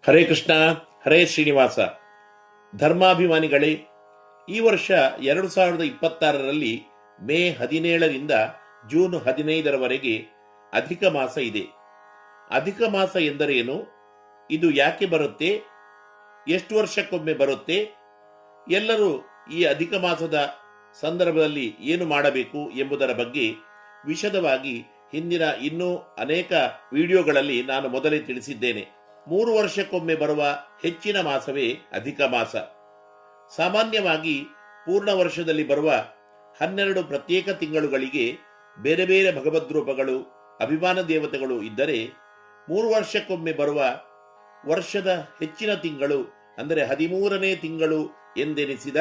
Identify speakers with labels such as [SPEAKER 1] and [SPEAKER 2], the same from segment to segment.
[SPEAKER 1] ಹರೇ ಕೃಷ್ಣ, ಹರೇ ಶ್ರೀನಿವಾಸ. ಧರ್ಮಾಭಿಮಾನಿಗಳೇ, ಈ ವರ್ಷ 2026ರಲ್ಲಿ ಮೇ 17ರಿಂದ ಜೂನ್ 15ರವರೆಗೆ ಅಧಿಕ ಮಾಸ ಇದೆ. ಅಧಿಕ ಮಾಸ ಎಂದರೇನು? ಇದು ಯಾಕೆ ಬರುತ್ತೆ? ಎಷ್ಟು ವರ್ಷಕ್ಕೊಮ್ಮೆ ಬರುತ್ತೆ? ಎಲ್ಲರೂ ಈ ಅಧಿಕ ಮಾಸದ ಸಂದರ್ಭದಲ್ಲಿ ಏನು ಮಾಡಬೇಕು ಎಂಬುದರ ಬಗ್ಗೆ ವಿಶದವಾಗಿ ಹಿಂದಿನ ಇನ್ನೂ ಅನೇಕ ವಿಡಿಯೋಗಳಲ್ಲಿ ನಾನು ಮೊದಲೇ ತಿಳಿಸಿದ್ದೇನೆ. 3 ವರ್ಷಕ್ಕೊಮ್ಮೆ ಬರುವ ಹೆಚ್ಚಿನ ಮಾಸವೇ ಅಧಿಕ ಮಾಸ. ಸಾಮಾನ್ಯವಾಗಿ ಪೂರ್ಣ ವರ್ಷದಲ್ಲಿ ಬರುವ 12 ಪ್ರತ್ಯೇಕ ತಿಂಗಳುಗಳಿಗೆ ಬೇರೆ ಬೇರೆ ಭಗವದ್ರೂಪಗಳು, ಅಭಿಮಾನ ದೇವತೆಗಳು ಇದ್ದರೆ, 3 ವರ್ಷಕ್ಕೊಮ್ಮೆ ಬರುವ ವರ್ಷದ ಹೆಚ್ಚಿನ ತಿಂಗಳು ಅಂದರೆ 13ನೇ ತಿಂಗಳು ಎಂದೆನಿಸಿದ,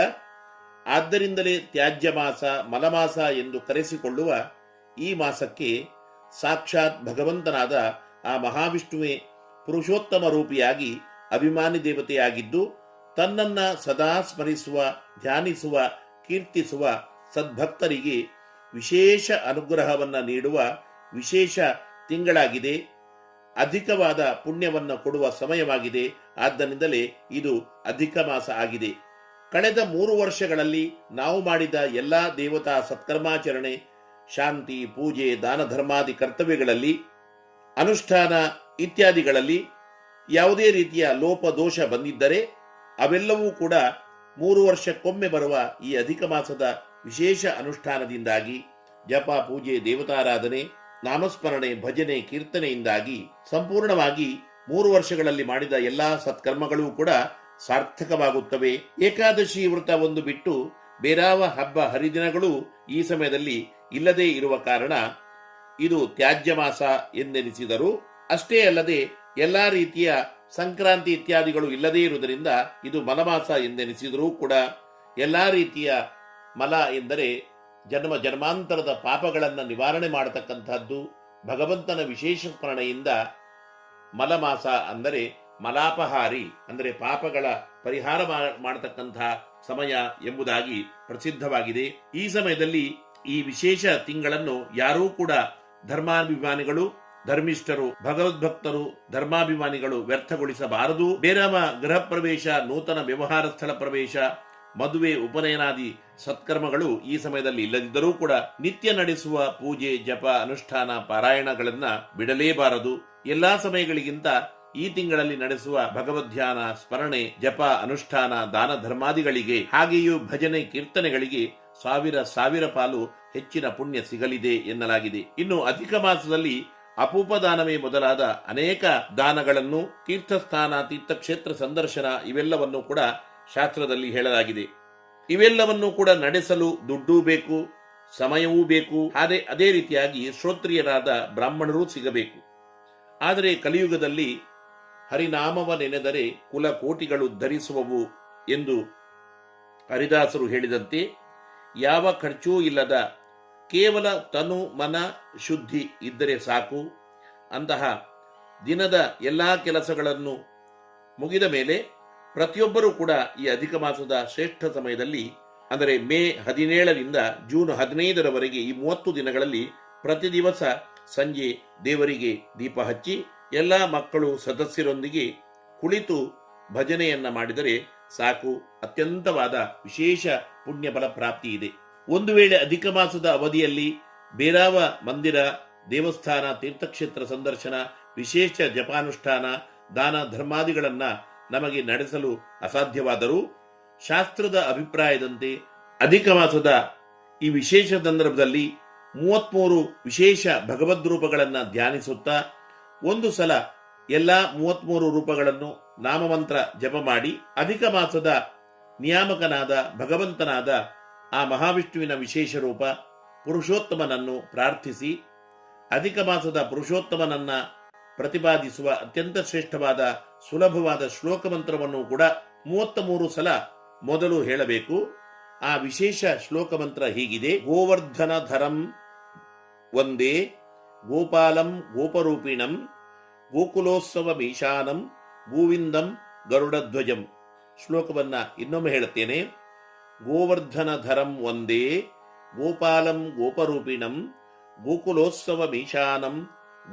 [SPEAKER 1] ಆದ್ದರಿಂದಲೇ ತ್ಯಾಜ್ಯ ಮಾಸ, ಮಲಮಾಸ ಎಂದು ಕರೆಸಿಕೊಳ್ಳುವ ಈ ಮಾಸಕ್ಕೆ ಸಾಕ್ಷಾತ್ ಭಗವಂತನಾದ ಆ ಮಹಾವಿಷ್ಣುವೇ ಪುರುಷೋತ್ತಮ ರೂಪಿಯಾಗಿ ಅಭಿಮಾನಿ ದೇವತೆಯಾಗಿದ್ದು, ತನ್ನನ್ನ ಸದಾ ಸ್ಮರಿಸುವ, ಧ್ಯಾನಿಸುವ, ಕೀರ್ತಿಸುವ ಸದ್ಭಕ್ತರಿಗೆ ವಿಶೇಷ ಅನುಗ್ರಹವನ್ನ ನೀಡುವ ವಿಶೇಷ ತಿಂಗಳಾಗಿದೆ. ಅಧಿಕವಾದ ಪುಣ್ಯವನ್ನು ಕೊಡುವ ಸಮಯವಾಗಿದೆ. ಆದ್ದರಿಂದಲೇ ಇದು ಅಧಿಕ ಮಾಸ ಆಗಿದೆ. ಕಳೆದ 3 ವರ್ಷಗಳಲ್ಲಿ ನಾವು ಮಾಡಿದ ಎಲ್ಲಾ ದೇವತಾ ಸತ್ಕರ್ಮಾಚರಣೆ, ಶಾಂತಿ, ಪೂಜೆ, ದಾನ ಧರ್ಮಾದಿ ಕರ್ತವ್ಯಗಳಲ್ಲಿ, ಅನುಷ್ಠಾನ ಇತ್ಯಾದಿಗಳಲ್ಲಿ ಯಾವುದೇ ರೀತಿಯ ಲೋಪ ದೋಷ ಬಂದಿದ್ದರೆ ಅವೆಲ್ಲವೂ ಕೂಡ 3 ವರ್ಷಕ್ಕೊಮ್ಮೆ ಬರುವ ಈ ಅಧಿಕ ಮಾಸದ ವಿಶೇಷ ಅನುಷ್ಠಾನದಿಂದಾಗಿ, ಜಪ, ಪೂಜೆ, ದೇವತಾರಾಧನೆ, ನಾಮಸ್ಮರಣೆ, ಭಜನೆ, ಕೀರ್ತನೆಯಿಂದಾಗಿ ಸಂಪೂರ್ಣವಾಗಿ 3 ವರ್ಷಗಳಲ್ಲಿ ಮಾಡಿದ ಎಲ್ಲಾ ಸತ್ಕರ್ಮಗಳೂ ಕೂಡ ಸಾರ್ಥಕವಾಗುತ್ತವೆ. ಏಕಾದಶಿ ವ್ರತ ಒಂದು ಬಿಟ್ಟು ಬೇರಾವ ಹಬ್ಬ ಹರಿದಿನಗಳು ಈ ಸಮಯದಲ್ಲಿ ಇಲ್ಲದೇ ಇರುವ ಕಾರಣ ಇದು ತ್ಯಾಜ್ಯ ಮಾಸ ಎಂದೆನಿಸಿದರು. ಅಷ್ಟೇ ಅಲ್ಲದೆ ಎಲ್ಲಾ ರೀತಿಯ ಸಂಕ್ರಾಂತಿ ಇತ್ಯಾದಿಗಳು ಇಲ್ಲದೇ ಇರುವುದರಿಂದ ಇದು ಮಲಮಾಸ ಎಂದೆನಿಸಿದರೂ ಕೂಡ, ಎಲ್ಲಾ ರೀತಿಯ ಮಲ ಎಂದರೆ ಜನ್ಮ ಜನ್ಮಾಂತರದ ಪಾಪಗಳನ್ನು ನಿವಾರಣೆ ಮಾಡತಕ್ಕಂಥದ್ದು. ಭಗವಂತನ ವಿಶೇಷ ಸ್ಮರಣೆಯಿಂದ ಮಲಮಾಸ ಅಂದರೆ ಮಲಾಪಹಾರಿ, ಅಂದರೆ ಪಾಪಗಳ ಪರಿಹಾರ ಮಾಡತಕ್ಕಂತಹ ಸಮಯ ಎಂಬುದಾಗಿ ಪ್ರಸಿದ್ಧವಾಗಿದೆ. ಈ ಸಮಯದಲ್ಲಿ ಈ ವಿಶೇಷ ತಿಂಗಳನ್ನು ಯಾರೂ ಕೂಡ ಧರ್ಮಾಭಿಮಾನಿಗಳು, ಧರ್ಮಿಷ್ಠರು, ಭಗವದ್ಭಕ್ತರು, ಧರ್ಮಾಭಿಮಾನಿಗಳು ವ್ಯರ್ಥಗೊಳಿಸಬಾರದು. ಬೇರವ ಗೃಹ ಪ್ರವೇಶ, ನೂತನ ವ್ಯವಹಾರ ಸ್ಥಳ ಪ್ರವೇಶ, ಮದುವೆ, ಉಪನಯನಾದಿ ಸತ್ಕರ್ಮಗಳು ಈ ಸಮಯದಲ್ಲಿ ಇಲ್ಲದಿದ್ದರೂ ಕೂಡ ನಿತ್ಯ ನಡೆಸುವ ಪೂಜೆ, ಜಪ, ಅನುಷ್ಠಾನ, ಪಾರಾಯಣಗಳನ್ನ ಬಿಡಲೇಬಾರದು. ಎಲ್ಲಾ ಸಮಯಗಳಿಗಿಂತ ಈ ತಿಂಗಳಲ್ಲಿ ನಡೆಸುವ ಭಗವದ್ಧ್ಯಾನ, ಸ್ಮರಣೆ, ಜಪ, ಅನುಷ್ಠಾನ, ದಾನ ಧರ್ಮಾದಿಗಳಿಗೆ, ಹಾಗೆಯೂ ಭಜನೆ, ಕೀರ್ತನೆಗಳಿಗೆ ಸಾವಿರ ಪಾಲು ಹೆಚ್ಚಿನ ಪುಣ್ಯ ಸಿಗಲಿದೆ ಎನ್ನಲಾಗಿದೆ. ಇನ್ನು ಅಧಿಕ ಮಾಸದಲ್ಲಿ ಅಪೂಪ ದಾನವೇ ಮೊದಲಾದ ಅನೇಕ ದಾನಗಳನ್ನು, ತೀರ್ಥಸ್ಥಾನ, ತೀರ್ಥಕ್ಷೇತ್ರ ಸಂದರ್ಶನ ಇವೆಲ್ಲವನ್ನು ಕೂಡ ಶಾಸ್ತ್ರದಲ್ಲಿ ಹೇಳಲಾಗಿದೆ. ಇವೆಲ್ಲವನ್ನು ಕೂಡ ನಡೆಸಲು ದುಡ್ಡೂ ಬೇಕು, ಸಮಯವೂ ಬೇಕು. ಅದೇ ರೀತಿಯಾಗಿ ಶ್ರೋತ್ರಿಯರಾದ ಬ್ರಾಹ್ಮಣರೂ ಸಿಗಬೇಕು. ಆದರೆ ಕಲಿಯುಗದಲ್ಲಿ ಹರಿನಾಮವ ನೆನೆದರೆ ಕುಲ ಕೋಟಿಗಳು ಧರಿಸುವವು ಎಂದು ಹರಿದಾಸರು ಹೇಳಿದಂತೆ, ಯಾವ ಖರ್ಚೂ ಇಲ್ಲದ ಕೇವಲ ತನು ಮನ ಶುದ್ಧಿ ಇದ್ದರೆ ಸಾಕು. ಅಂತಹ ದಿನದ ಎಲ್ಲಾ ಕೆಲಸಗಳನ್ನು ಮುಗಿದ ಮೇಲೆ ಪ್ರತಿಯೊಬ್ಬರೂ ಕೂಡ ಈ ಅಧಿಕ ಮಾಸದ ಶ್ರೇಷ್ಠ ಸಮಯದಲ್ಲಿ, ಅಂದರೆ ಮೇ 17ರಿಂದ ಜೂನ್ 15ರವರೆಗೆ ಈ 30 ದಿನಗಳಲ್ಲಿ ಪ್ರತಿ ದಿವಸ ಸಂಜೆ ದೇವರಿಗೆ ದೀಪ ಹಚ್ಚಿ ಎಲ್ಲ ಮಕ್ಕಳು ಸದಸ್ಯರೊಂದಿಗೆ ಕುಳಿತು ಭಜನೆಯನ್ನ ಮಾಡಿದರೆ ಸಾಕು. ಅತ್ಯಂತವಾದ ವಿಶೇಷ ಪುಣ್ಯ ಫಲ ಪ್ರಾಪ್ತಿ ಇದೆ. ಒಂದು ವೇಳೆ ಅಧಿಕ ಮಾಸದ ಅವಧಿಯಲ್ಲಿ ಬೇರಾವ ಮಂದಿರ, ದೇವಸ್ಥಾನ, ತೀರ್ಥಕ್ಷೇತ್ರ ಸಂದರ್ಶನ, ವಿಶೇಷ ಜಪಾನುಷ್ಠಾನ, ದಾನ ಧರ್ಮಾದಿಗಳನ್ನ ನಮಗೆ ನಡೆಸಲು ಅಸಾಧ್ಯವಾದರೂ, ಶಾಸ್ತ್ರದ ಅಭಿಪ್ರಾಯದಂತೆ ಅಧಿಕ ಮಾಸದ ಈ ವಿಶೇಷ ಸಂದರ್ಭದಲ್ಲಿ 33 ವಿಶೇಷ ಭಗವದ್ರೂಪಗಳನ್ನು ಧ್ಯಾನಿಸುತ್ತಾ ಒಂದು ಸಲ ಎಲ್ಲ 33 ರೂಪಗಳನ್ನು ನಾಮಮಂತ್ರ ಜಪ ಮಾಡಿ ಅಧಿಕ ಮಾಸದ ನಿಯಾಮಕನಾದ ಭಗವಂತನಾದ ಆ ಮಹಾವಿಷ್ಣುವಿನ ವಿಶೇಷ ರೂಪ ಪುರುಷೋತ್ತಮನನ್ನು ಪ್ರಾರ್ಥಿಸಿ, ಅಧಿಕ ಮಾಸದ ಪುರುಷೋತ್ತಮನನ್ನ ಪ್ರತಿಪಾದಿಸುವ ಅತ್ಯಂತ ಶ್ರೇಷ್ಠವಾದ ಸುಲಭವಾದ ಶ್ಲೋಕ ಮಂತ್ರವನ್ನು ಕೂಡ 33 ಸಲ ಮೊದಲು ಹೇಳಬೇಕು. ಆ ವಿಶೇಷ ಶ್ಲೋಕ ಮಂತ್ರ ಹೀಗಿದೆ: ಗೋವರ್ಧನ ಧರಂ ವಂದೇ ಗೋಪಾಲಂ ಗೋಪರೂಪಿಣಂ ಗೋಕುಲೋತ್ಸವ ಮೀಶಾನಂ ಗೋವಿಂದಂ ಗರುಡಧ್ವಜಂ. ಶ್ಲೋಕವನ್ನ ಇನ್ನೊಮ್ಮೆ ಹೇಳುತ್ತೇನೆ: ಗೋವರ್ಧನ ಧರಂ ವಂದೇ ಗೋಪಾಲಂ ಗೋಪರೂಪಿಣಂ ಗೋಕುಲೋತ್ಸವ ಮೀಶಾನಂ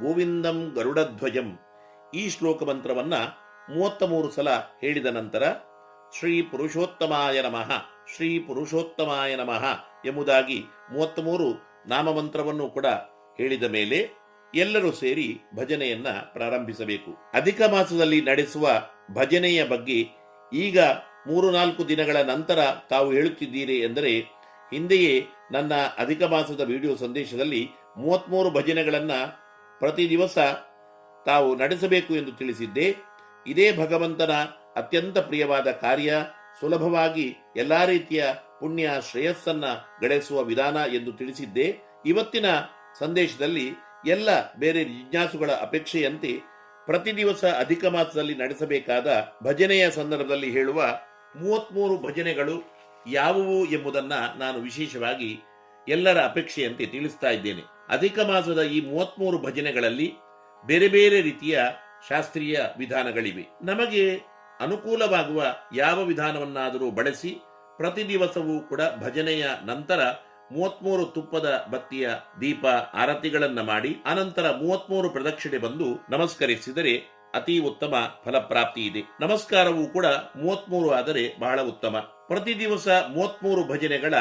[SPEAKER 1] ಗೋವಿಂದಂ ಗರುಡಧ್ವಜಂ. ಈ ಶ್ಲೋಕ ಮಂತ್ರವನ್ನ 33 ಸಲ ಹೇಳಿದ ನಂತರ ಶ್ರೀ ಪುರುಷೋತ್ತಮಾಯ ನಮಃ, ಶ್ರೀ ಪುರುಷೋತ್ತಮಾಯ ನಮಃ ಎಂಬುದಾಗಿ 33 ನಾಮಮಂತ್ರವನ್ನು ಕೂಡ ಹೇಳಿದ ಮೇಲೆ ಎಲ್ಲರೂ ಸೇರಿ ಭಜನೆಯನ್ನ ಪ್ರಾರಂಭಿಸಬೇಕು. ಅಧಿಕ ಮಾಸದಲ್ಲಿ ನಡೆಸುವ ಭಜನೆಯ ಬಗ್ಗೆ ಈಗ 3-4 ದಿನಗಳ ನಂತರ ತಾವು ಹೇಳುತ್ತಿದ್ದೀರಿ ಎಂದರೆ, ಹಿಂದೆಯೇ ನನ್ನ ಅಧಿಕ ಮಾಸದ ವಿಡಿಯೋ ಸಂದೇಶದಲ್ಲಿ 33 ಭಜನೆಗಳನ್ನ ಪ್ರತಿ ದಿವಸ ತಾವು ನಡೆಸಬೇಕು ಎಂದು ತಿಳಿಸಿದ್ದೆ. ಇದೇ ಭಗವಂತನ ಅತ್ಯಂತ ಪ್ರಿಯವಾದ ಕಾರ್ಯ, ಸುಲಭವಾಗಿ ಎಲ್ಲಾ ರೀತಿಯ ಪುಣ್ಯ ಶ್ರೇಯಸ್ಸನ್ನ ಗಳಿಸುವ ವಿಧಾನ ಎಂದು ತಿಳಿಸಿದ್ದೆ. ಇವತ್ತಿನ ಸಂದೇಶದಲ್ಲಿ ಎಲ್ಲ ಬೇರೆ ಜಿಜ್ಞಾಸುಗಳ ಅಪೇಕ್ಷೆಯಂತೆ ಪ್ರತಿ ದಿವಸ ಅಧಿಕ ಮಾಸದಲ್ಲಿ ನಡೆಸಬೇಕಾದ ಭಜನೆಯ ಸಂದರ್ಭದಲ್ಲಿ ಹೇಳುವ 33 ಭಜನೆಗಳು ಯಾವುವು ಎಂಬುದನ್ನ ನಾನು ವಿಶೇಷವಾಗಿ ಎಲ್ಲರ ಅಪೇಕ್ಷೆಯಂತೆ ತಿಳಿಸ್ತಾ ಇದ್ದೇನೆ. ಅಧಿಕ ಮಾಸದ ಈ 33 ಭಜನೆಗಳಲ್ಲಿ ಬೇರೆ ಬೇರೆ ರೀತಿಯ ಶಾಸ್ತ್ರೀಯ ವಿಧಾನಗಳಿವೆ. ನಮಗೆ ಅನುಕೂಲವಾಗುವ ಯಾವ ವಿಧಾನವನ್ನಾದರೂ ಬಳಸಿ ಪ್ರತಿ ದಿವಸವೂ ಕೂಡ ಭಜನೆಯ ನಂತರ 33 ತುಪ್ಪದ ಬತ್ತಿಯ ದೀಪ ಆರತಿಗಳನ್ನ ಮಾಡಿ ಅನಂತರ 33 ಪ್ರದಕ್ಷಿಣೆ ಬಂದು ನಮಸ್ಕರಿಸಿದರೆ ಅತಿ ಉತ್ತಮ ಫಲಪ್ರಾಪ್ತಿ ಇದೆ. ನಮಸ್ಕಾರವೂ ಕೂಡ 33 ಆದರೆ ಬಹಳ ಉತ್ತಮ. ಪ್ರತಿ ದಿವಸ 33 ಭಜನೆಗಳ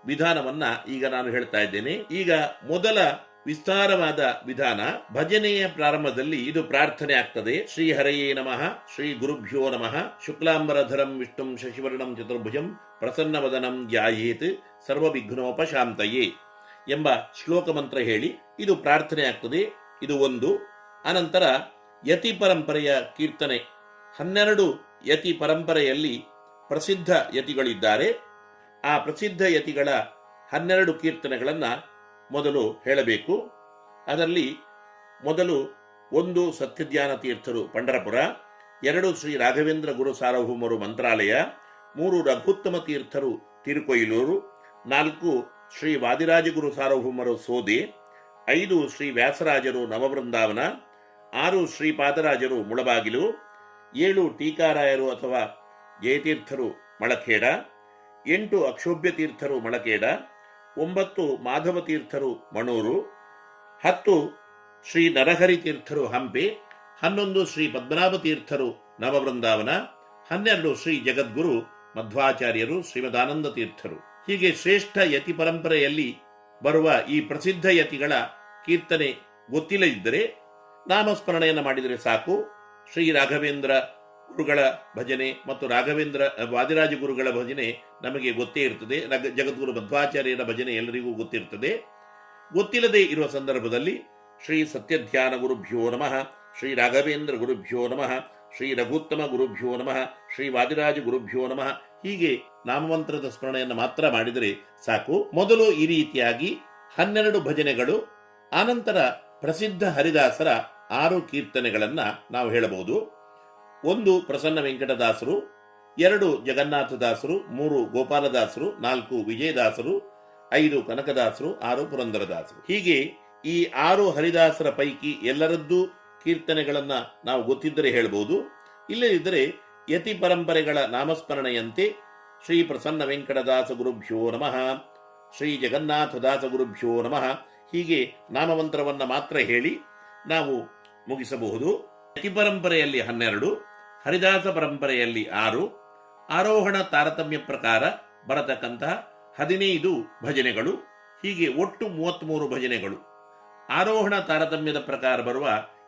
[SPEAKER 1] ವಿಧಾನವನ್ನ ಈಗ ನಾನು ಹೇಳ್ತಾ ಇದ್ದೇನೆ. ಈಗ ಮೊದಲ ವಿಸ್ತಾರವಾದ ವಿಧಾನ, ಭಜನೆಯ ಪ್ರಾರಂಭದಲ್ಲಿ ಇದು ಪ್ರಾರ್ಥನೆ ಆಗ್ತದೆ. ಶ್ರೀ ಹರಯೇ ನಮಃ, ಶ್ರೀ ಗುರುಭ್ಯೋ ನಮಃ, ಶುಕ್ಲಾಂಬರಧರಂ ವಿಷ್ಣುಂ ಶಶಿವರ್ಣಂ ಚತುರ್ಭುಜಂ ಪ್ರಸನ್ನವದನಂ ಧ್ಯಾಯೇತ್ ಸರ್ವವಿಘ್ನೋಪಶಾಂತಯೇ ಎಂಬ ಶ್ಲೋಕ ಮಂತ್ರ ಹೇಳಿ ಇದು ಪ್ರಾರ್ಥನೆ ಆಗ್ತದೆ. ಇದು ಒಂದು. ಅನಂತರ ಯತಿ ಪರಂಪರೆಯ ಕೀರ್ತನೆ, 12 ಯತಿ ಪರಂಪರೆಯಲ್ಲಿ ಪ್ರಸಿದ್ಧ ಯತಿಗಳಿದ್ದಾರೆ. ಆ ಪ್ರಸಿದ್ಧ ಯತಿಗಳ 12 ಕೀರ್ತನೆಗಳನ್ನ ಮೊದಲು ಹೇಳಬೇಕು. ಅದರಲ್ಲಿ ಮೊದಲು 1 ಸತ್ಯಧ್ಯಾನ ತೀರ್ಥರು ಪಂಡರಪುರ, 2 ಶ್ರೀ ರಾಘವೇಂದ್ರ ಗುರು ಸಾರ್ವಭೌಮರು ಮಂತ್ರಾಲಯ, 3 ರಘುತ್ತಮ ತೀರ್ಥರು ತಿರುಕೊಯಿಲೂರು, 4 ಶ್ರೀ ವಾದಿರಾಜಗುರು ಸಾರ್ವಭೌಮರು ಸೋದೆ, 5 ಶ್ರೀ ವ್ಯಾಸರಾಜರು ನವವೃಂದಾವನ, 6 ಶ್ರೀಪಾದರಾಜರು ಮುಳಬಾಗಿಲು, 7 ಟೀಕಾರಾಯರು ಅಥವಾ ಜಯತೀರ್ಥರು ಮಳಖೇಡ, 8 ಅಕ್ಷೋಭ್ಯ ತೀರ್ಥರು ಮಳಖೇಡ, 9 ಮಾಧವ ತೀರ್ಥರು ಮಣೂರು, 10 ಶ್ರೀ ನರಹರಿ ತೀರ್ಥರು ಹಂಪೆ, 11 ಶ್ರೀ ಪದ್ಮನಾಭ ತೀರ್ಥರು ನವವೃಂದಾವನ, 12 ಶ್ರೀ ಜಗದ್ಗುರು ಮಧ್ವಾಚಾರ್ಯರು ಶ್ರೀಮದಾನಂದ ತೀರ್ಥರು. ಹೀಗೆ ಶ್ರೇಷ್ಠ ಯತಿ ಪರಂಪರೆಯಲ್ಲಿ ಬರುವ ಈ ಪ್ರಸಿದ್ಧ ಯತಿಗಳ ಕೀರ್ತನೆ ಗೊತ್ತಿಲ್ಲದಿದ್ದರೆ ನಾಮಸ್ಮರಣೆಯನ್ನು ಮಾಡಿದರೆ ಸಾಕು. ಶ್ರೀ ರಾಘವೇಂದ್ರ ಗುರುಗಳ ಭಜನೆ ಮತ್ತು ರಾಘವೇಂದ್ರ ವಾದಿರಾಜ ಗುರುಗಳ ಭಜನೆ ನಮಗೆ ಗೊತ್ತೇ ಇರ್ತದೆ. ಜಗದ್ಗುರು ಮಧ್ವಾಚಾರ್ಯರ ಭಜನೆ ಎಲ್ಲರಿಗೂ ಗೊತ್ತಿರ್ತದೆ. ಗೊತ್ತಿಲ್ಲದೆ ಇರುವ ಸಂದರ್ಭದಲ್ಲಿ ಶ್ರೀ ಸತ್ಯಧ್ಯಾನ ಗುರುಭ್ಯೋ ನಮಃ, ಶ್ರೀ ರಾಘವೇಂದ್ರ ಗುರುಭ್ಯೋ ನಮಃ, ಶ್ರೀ ರಘುತ್ತಮ ಗುರುಭ್ಯೋ ನಮಃ, ಶ್ರೀ ವಾದಿರಾಜ ಗುರುಭ್ಯೋ ನಮಃ ಹೀಗೆ ನಾಮಮಂತ್ರದ ಸ್ಮರಣೆಯನ್ನು ಮಾತ್ರ ಮಾಡಿದರೆ ಸಾಕು. ಮೊದಲು ಈ ರೀತಿಯಾಗಿ 12 ಭಜನೆಗಳು, ಆನಂತರ ಪ್ರಸಿದ್ಧ ಹರಿದಾಸರ 6 ಕೀರ್ತನೆಗಳನ್ನ ನಾವು ಹೇಳಬಹುದು. 1 ಪ್ರಸನ್ನ ವೆಂಕಟದಾಸರು, 2 ಜಗನ್ನಾಥದಾಸರು, 3 ಗೋಪಾಲದಾಸರು, 4 ವಿಜಯದಾಸರು, 5 ಕನಕದಾಸರು, 6 ಪುರಂದರದಾಸರು. ಹೀಗೆ ಈ 6 ಹರಿದಾಸರ ಪೈಕಿ ಎಲ್ಲರದ್ದೂ ಕೀರ್ತನೆಗಳನ್ನ ನಾವು ಗೊತ್ತಿದ್ದರೆ ಹೇಳಬಹುದು. ಇಲ್ಲದಿದ್ದರೆ ಯತಿ ಪರಂಪರೆಗಳ ನಾಮಸ್ಮರಣೆಯಂತೆ ಶ್ರೀ ಪ್ರಸನ್ನ ವೆಂಕಟದಾಸ ಗುರುಭ್ಯೋ ನಮಃ, ಶ್ರೀ ಜಗನ್ನಾಥದಾಸ ಗುರುಭ್ಯೋ ನಮಃ ಹೀಗೆ ನಾಮಮಂತ್ರವನ್ನ ಮಾತ್ರ ಹೇಳಿ ನಾವು ಮುಗಿಸಬಹುದು. ಯತಿ ಪರಂಪರೆಯಲ್ಲಿ 12, ಹರಿದಾಸ ಪರಂಪರೆಯಲ್ಲಿ 6, ಆರೋಹಣ ತಾರತಮ್ಯ ಪ್ರಕಾರ ಬರತಕ್ಕಂತಹ 15 ಭಜನೆಗಳು. ಹೀಗೆ ಒಟ್ಟು 33 ಭಜನೆಗಳು. ಆರೋಹಣ ತಾರತಮ್ಯದ ಪ್ರಕಾರ ಬರುವ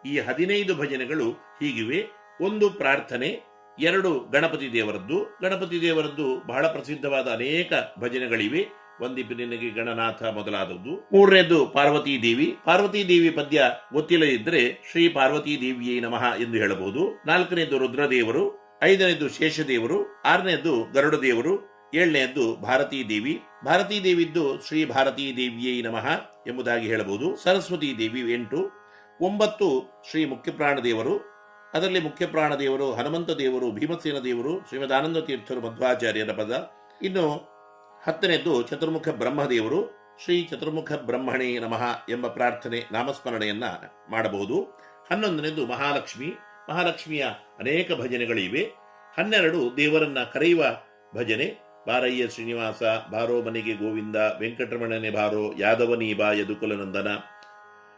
[SPEAKER 1] ಈ 15 ಭಜನೆಗಳು ಹೀಗಿವೆ. 1 ಪ್ರಾರ್ಥನೆ, 2 ಗಣಪತಿ ದೇವರದ್ದು. ಗಣಪತಿ ದೇವರದ್ದು ಬಹಳ ಪ್ರಸಿದ್ಧವಾದ ಅನೇಕ ಭಜನೆಗಳಿವೆ. ವಂದಿಪಿನಿನಗೆ ಗಣನಾಥ ಮೊದಲಾದದ್ದು. 3ನೇದು ಪಾರ್ವತೀ ದೇವಿ. ಪಾರ್ವತೀ ದೇವಿ ಪದ್ಯ ಗೊತ್ತಿಲ್ಲದಿದ್ದರೆ ಶ್ರೀ ಪಾರ್ವತೀ ದೇವಿಯೇ ನಮಃ ಎಂದು ಹೇಳಬಹುದು. 4ನೇದು ರುದ್ರದೇವರು, 5ನೇದು ಶೇಷದೇವರು, 6ನೇದು ಗರುಡ ದೇವರು, 7ನೇದು ಭಾರತೀ ದೇವಿ. ಭಾರತೀ ದೇವಿದ್ದು ಶ್ರೀ ಭಾರತೀ ದೇವಿಯೇ ನಮಃ ಎಂಬುದಾಗಿ ಹೇಳಬಹುದು. ಸರಸ್ವತೀ ದೇವಿ 8, 9 ಶ್ರೀ ಮುಖ್ಯಪ್ರಾಣ ದೇವರು. ಅದರಲ್ಲಿ ಮುಖ್ಯಪ್ರಾಣ ದೇವರು, ಹನುಮಂತ ದೇವರು, ಭೀಮಸೇನ ದೇವರು, ಶ್ರೀಮದಾನಂದ ತೀರ್ಥರು ಮಧ್ವಾಚಾರ್ಯರ ಪದ. ಇನ್ನು 10ನೇದು ಚತುರ್ಮುಖ ಬ್ರಹ್ಮದೇವರು, ಶ್ರೀ ಚತುರ್ಮುಖ ಬ್ರಹ್ಮಣೇ ನಮಃ ಎಂಬ ಪ್ರಾರ್ಥನೆ ನಾಮಸ್ಮರಣೆಯನ್ನ ಮಾಡಬಹುದು. 11ನೇದು ಮಹಾಲಕ್ಷ್ಮಿ. ಮಹಾಲಕ್ಷ್ಮಿಯ ಅನೇಕ ಭಜನೆಗಳಿವೆ. 12 ದೇವರನ್ನ ಕರೆಯುವ ಭಜನೆ. ಬಾರಯ್ಯ ಶ್ರೀನಿವಾಸ, ಬಾರೋ ಮನೆಗೆ ಗೋವಿಂದ, ವೆಂಕಟರಮಣನೆ ಬಾರೋ, ಯಾದವನೀ ಬಾ ಯದುಕುಲನಂದನ.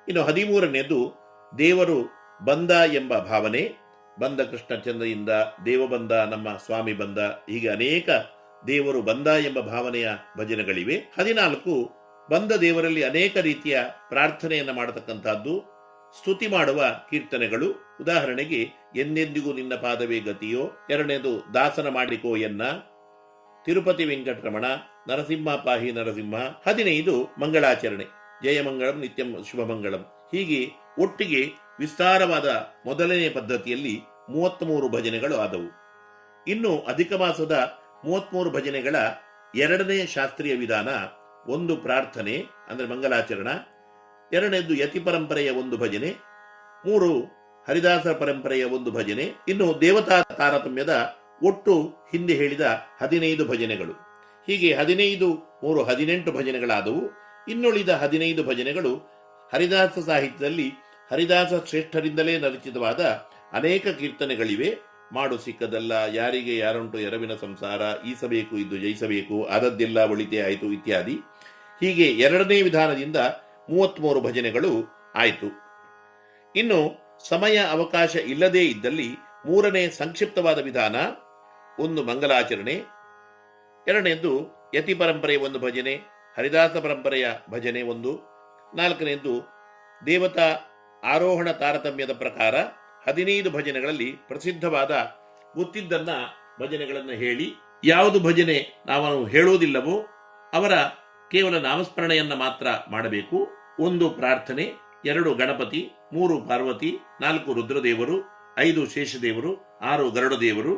[SPEAKER 1] ಇನ್ನು 13ನೇದು ದೇವರು ಬಂದ ಎಂಬ ಭಾವನೆ. ಬಂದ ಕೃಷ್ಣ ಚಂದ್ರದಿಂದ, ದೇವಬಂದ ನಮ್ಮ ಸ್ವಾಮಿ ಬಂದ, ಹೀಗೆ ಅನೇಕ ದೇವರು ಬಂದ ಎಂಬ ಭಾವನೆಯ ಭಜನೆಗಳಿವೆ. 14 ಬಂದ ದೇವರಲ್ಲಿ ಅನೇಕ ರೀತಿಯ ಪ್ರಾರ್ಥನೆಯನ್ನು ಮಾಡತಕ್ಕಂಥದ್ದು, ಸ್ತುತಿ ಮಾಡುವ ಕೀರ್ತನೆಗಳು. ಉದಾಹರಣೆಗೆ ಎಂದೆಂದಿಗೂ ನಿನ್ನ ಪಾದವೇ ಗತಿಯೋ, 2ನೇದು ದಾಸನ ಮಾಡಿಕೋ ಎನ್ನ, ತಿರುಪತಿ ವೆಂಕಟರಮಣ, ನರಸಿಂಹ ಪಾಹಿ ನರಸಿಂಹ, 15 ಮಂಗಳಾಚರಣೆ, ಜಯಮಂಗಳಂ ನಿತ್ಯಂ ಶುಭಮಂಗಳಂ. ಹೀಗೆ ಒಟ್ಟಿಗೆ ವಿಸ್ತಾರವಾದ ಮೊದಲನೇ ಪದ್ಧತಿಯಲ್ಲಿ 33 ಭಜನೆಗಳು ಆದವು. ಇನ್ನು ಅಧಿಕ ಮಾಸದ 33 ಭಜನೆಗಳ 2ನೇ ಶಾಸ್ತ್ರೀಯ ವಿಧಾನ, 1 ಪ್ರಾರ್ಥನೆ ಅಂದರೆ ಮಂಗಲಾಚರಣ, 2ನೇದು ಯತಿ ಪರಂಪರೆಯ 1 ಭಜನೆ, 3 ಹರಿದಾಸರ ಪರಂಪರೆಯ 1 ಭಜನೆ, ಇನ್ನು ದೇವತಾ ತಾರತಮ್ಯದ ಒಟ್ಟು ಹಿಂದೆ ಹೇಳಿದ 15 ಭಜನೆಗಳು. ಹೀಗೆ 15 3 18 ಭಜನೆಗಳಾದವು. ಇನ್ನುಳಿದ 15 ಭಜನೆಗಳು ಹರಿದಾಸ ಸಾಹಿತ್ಯದಲ್ಲಿ ಹರಿದಾಸ ಶ್ರೇಷ್ಠರಿಂದಲೇ ರಚಿತವಾದ ಅನೇಕ ಕೀರ್ತನೆಗಳಿವೆ. ಮಾಡು ಸಿಕ್ಕದಲ್ಲ, ಯಾರಿಗೆ ಯಾರುಂಟು ಎರವಿನ ಸಂಸಾರ, ಈಸಬೇಕು ಇದು ಜಯಿಸಬೇಕು, ಆದದ್ದೆಲ್ಲ ಒಳಿತೆ ಆಯಿತು ಇತ್ಯಾದಿ. ಹೀಗೆ 2ನೇ ವಿಧಾನದಿಂದ 33 ಭಜನೆಗಳು ಆಯಿತು. ಇನ್ನು ಸಮಯ ಅವಕಾಶ ಇಲ್ಲದೇ ಇದ್ದಲ್ಲಿ 3ನೇ ಸಂಕ್ಷಿಪ್ತವಾದ ವಿಧಾನ, 1 ಮಂಗಲಾಚರಣೆ, 2ನೇದು ಯತಿ ಪರಂಪರೆಯ 1 ಭಜನೆ, ಹರಿದಾಸ ಪರಂಪರೆಯ ಭಜನೆ 1, 4ನೇದು ದೇವತಾ ಆರೋಹಣ ತಾರತಮ್ಯದ ಪ್ರಕಾರ 15 ಭಜನೆಗಳಲ್ಲಿ ಪ್ರಸಿದ್ಧವಾದ ಗೊತ್ತಿದ್ದನ್ನ ಭಜನೆಗಳನ್ನು ಹೇಳಿ, ಯಾವುದು ಭಜನೆ ನಾವು ಹೇಳುವುದಿಲ್ಲವೋ ಅವರ ಕೇವಲ ನಾಮಸ್ಮರಣೆಯನ್ನ ಮಾತ್ರ ಮಾಡಬೇಕು. 1 ಪ್ರಾರ್ಥನೆ, 2 ಗಣಪತಿ, 3 ಪಾರ್ವತಿ, 4 ರುದ್ರದೇವರು, 5 ಶೇಷದೇವರು, 6 ಗರುಡ ದೇವರು,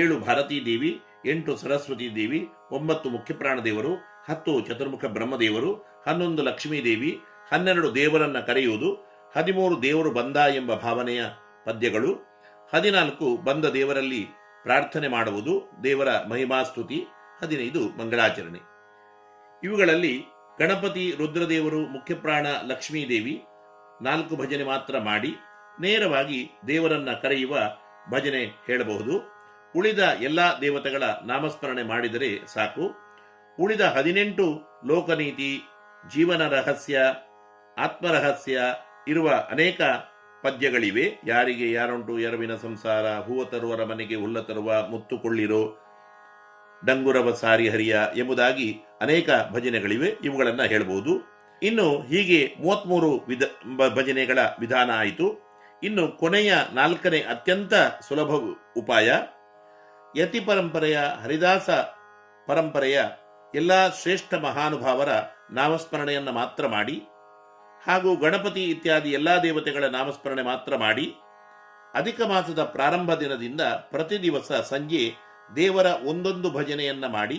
[SPEAKER 1] 7 ಭಾರತೀ ದೇವಿ, 8 ಸರಸ್ವತಿ ದೇವಿ, 9 ಮುಖ್ಯಪ್ರಾಣ ದೇವರು, 10 ಚತುರ್ಮುಖ ಬ್ರಹ್ಮದೇವರು, 11 ಲಕ್ಷ್ಮೀ ದೇವಿ, 12 ದೇವರನ್ನ ಕರೆಯುವುದು, 13 ದೇವರು ಬಂದ ಎಂಬ ಭಾವನೆಯ ಪದ್ಯಗಳು, 14 ಬಂದ ದೇವರಲ್ಲಿ ಪ್ರಾರ್ಥನೆ ಮಾಡುವುದು, ದೇವರ ಮಹಿಮಾಸ್ತುತಿ, 15 ಮಂಗಳಾಚರಣೆ. ಇವುಗಳಲ್ಲಿ ಗಣಪತಿ, ರುದ್ರದೇವರು, ಮುಖ್ಯಪ್ರಾಣ, ಲಕ್ಷ್ಮೀ ದೇವಿ 4 ಭಜನೆ ಮಾತ್ರ ಮಾಡಿ ನೇರವಾಗಿ ದೇವರನ್ನ ಕರೆಯುವ ಭಜನೆ ಹೇಳಬಹುದು. ಉಳಿದ ಎಲ್ಲ ದೇವತೆಗಳ ನಾಮಸ್ಮರಣೆ ಮಾಡಿದರೆ ಸಾಕು. ಉಳಿದ 18 ಲೋಕನೀತಿ, ಜೀವನ ರಹಸ್ಯ, ಆತ್ಮರಹಸ್ಯ ಇರುವ ಅನೇಕ ಪದ್ಯಗಳಿವೆ. ಯಾರಿಗೆ ಯಾರುಂಟು ಎರವಿನ ಸಂಸಾರ, ಹೂವ ತರುವರ ಮನೆಗೆ ಹುಲ್ಲ ತರುವ, ಮುತ್ತು ಕೊಳ್ಳಿರೋ, ಡಂಗುರವ ಸಾರಿ ಹರಿಯ ಎಂಬುದಾಗಿ ಅನೇಕ ಭಜನೆಗಳಿವೆ. ಇವುಗಳನ್ನ ಹೇಳಬಹುದು. ಇನ್ನು ಹೀಗೆ 33 ಭಜನೆಗಳ ವಿಧಾನ ಆಯಿತು. ಇನ್ನು ಕೊನೆಯ 4ನೇ ಅತ್ಯಂತ ಸುಲಭ ಉಪಾಯ, ಯತಿ ಪರಂಪರೆಯ ಹರಿದಾಸ ಪರಂಪರೆಯ ಎಲ್ಲ ಶ್ರೇಷ್ಠ ಮಹಾನುಭಾವರ ನಾಮಸ್ಮರಣೆಯನ್ನು ಮಾತ್ರ ಮಾಡಿ, ಹಾಗೂ ಗಣಪತಿ ಇತ್ಯಾದಿ ಎಲ್ಲ ದೇವತೆಗಳ ನಾಮಸ್ಮರಣೆ ಮಾತ್ರ ಮಾಡಿ, ಅಧಿಕ ಮಾಸದ ಪ್ರಾರಂಭ ದಿನದಿಂದ ಪ್ರತಿ ದಿವಸ ಸಂಜೆ ದೇವರ 1 ಭಜನೆಯನ್ನ ಮಾಡಿ,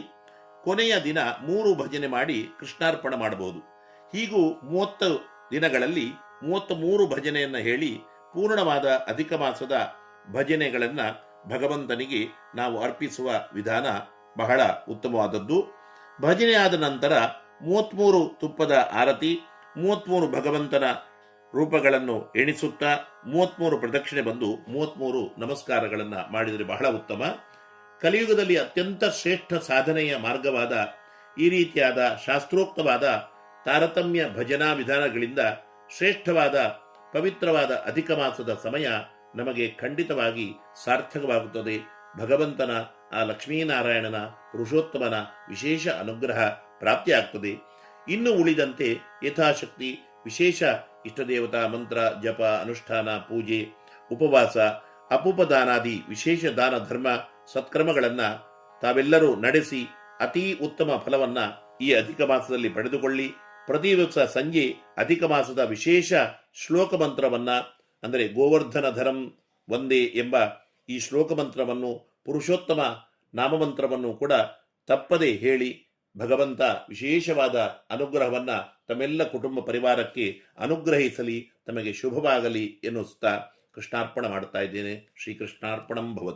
[SPEAKER 1] ಕೊನೆಯ ದಿನ 3 ಭಜನೆ ಮಾಡಿ ಕೃಷ್ಣಾರ್ಪಣ ಮಾಡಬಹುದು. ಹೀಗೂ 30 ದಿನಗಳಲ್ಲಿ 33 ಭಜನೆಯನ್ನ ಹೇಳಿ ಪೂರ್ಣವಾದ ಅಧಿಕ ಮಾಸದ ಭಜನೆಗಳನ್ನ ಭಗವಂತನಿಗೆ ನಾವು ಅರ್ಪಿಸುವ ವಿಧಾನ ಬಹಳ ಉತ್ತಮವಾದದ್ದು. ಭಜನೆ ಆದ ನಂತರ 33 ತುಪ್ಪದ ಆರತಿ, 33 ಭಗವಂತನ ರೂಪಗಳನ್ನು ಎಣಿಸುತ್ತಾ 33 ಪ್ರದಕ್ಷಿಣೆ ಬಂದು 33 ನಮಸ್ಕಾರಗಳನ್ನು ಮಾಡಿದರೆ ಬಹಳ ಉತ್ತಮ. ಕಲಿಯುಗದಲ್ಲಿ ಅತ್ಯಂತ ಶ್ರೇಷ್ಠ ಸಾಧನೆಯ ಮಾರ್ಗವಾದ ಈ ರೀತಿಯಾದ ಶಾಸ್ತ್ರೋಕ್ತವಾದ ತಾರತಮ್ಯ ಭಜನಾ ವಿಧಾನಗಳಿಂದ ಶ್ರೇಷ್ಠವಾದ ಪವಿತ್ರವಾದ ಅಧಿಕ ಮಾಸದ ಸಮಯ ನಮಗೆ ಖಂಡಿತವಾಗಿ ಸಾರ್ಥಕವಾಗುತ್ತದೆ. ಭಗವಂತನ ಆ ಲಕ್ಷ್ಮೀನಾರಾಯಣನ ಪುರುಷೋತ್ತಮನ ವಿಶೇಷ ಅನುಗ್ರಹ ಪ್ರಾಪ್ತಿಯಾಗ್ತದೆ. ಇನ್ನು ಉಳಿದಂತೆ ಯಥಾಶಕ್ತಿ ವಿಶೇಷ ಇಷ್ಟದೇವತಾ ಮಂತ್ರ ಜಪ, ಅನುಷ್ಠಾನ, ಪೂಜೆ, ಉಪವಾಸ, ಅಪುಪದಾನಾದಿ ವಿಶೇಷ ದಾನ ಧರ್ಮ ಸತ್ಕರ್ಮಗಳನ್ನ ತಾವೆಲ್ಲರೂ ನಡೆಸಿ ಅತೀ ಉತ್ತಮ ಫಲವನ್ನ ಈ ಅಧಿಕ ಮಾಸದಲ್ಲಿ ಪಡೆದುಕೊಳ್ಳಿ. ಪ್ರತಿ ದಿವಸ ಸಂಜೆ ಅಧಿಕ ಮಾಸದ ವಿಶೇಷ ಶ್ಲೋಕ ಮಂತ್ರವನ್ನ, ಅಂದರೆ ಗೋವರ್ಧನ ಧರಂ ಒಂದೇ ಎಂಬ ಈ ಶ್ಲೋಕ ಮಂತ್ರವನ್ನು, ಪುರುಷೋತ್ತಮ ನಾಮಮಂತ್ರವನ್ನು ಕೂಡ ತಪ್ಪದೆ ಹೇಳಿ ಭಗವಂತ ವಿಶೇಷವಾದ ಅನುಗ್ರಹವನ್ನ ತಮ್ಮೆಲ್ಲ ಕುಟುಂಬ ಪರಿವಾರಕ್ಕೆ ಅನುಗ್ರಹಿಸಲಿ, ತಮಗೆ ಶುಭವಾಗಲಿ ಎನ್ನುತ್ತಾ ಕೃಷ್ಣಾರ್ಪಣ ಮಾಡುತ್ತಾ ಇದ್ದೇನೆ. ಶ್ರೀಕೃಷ್ಣಾರ್ಪಣಂ ಭವತು.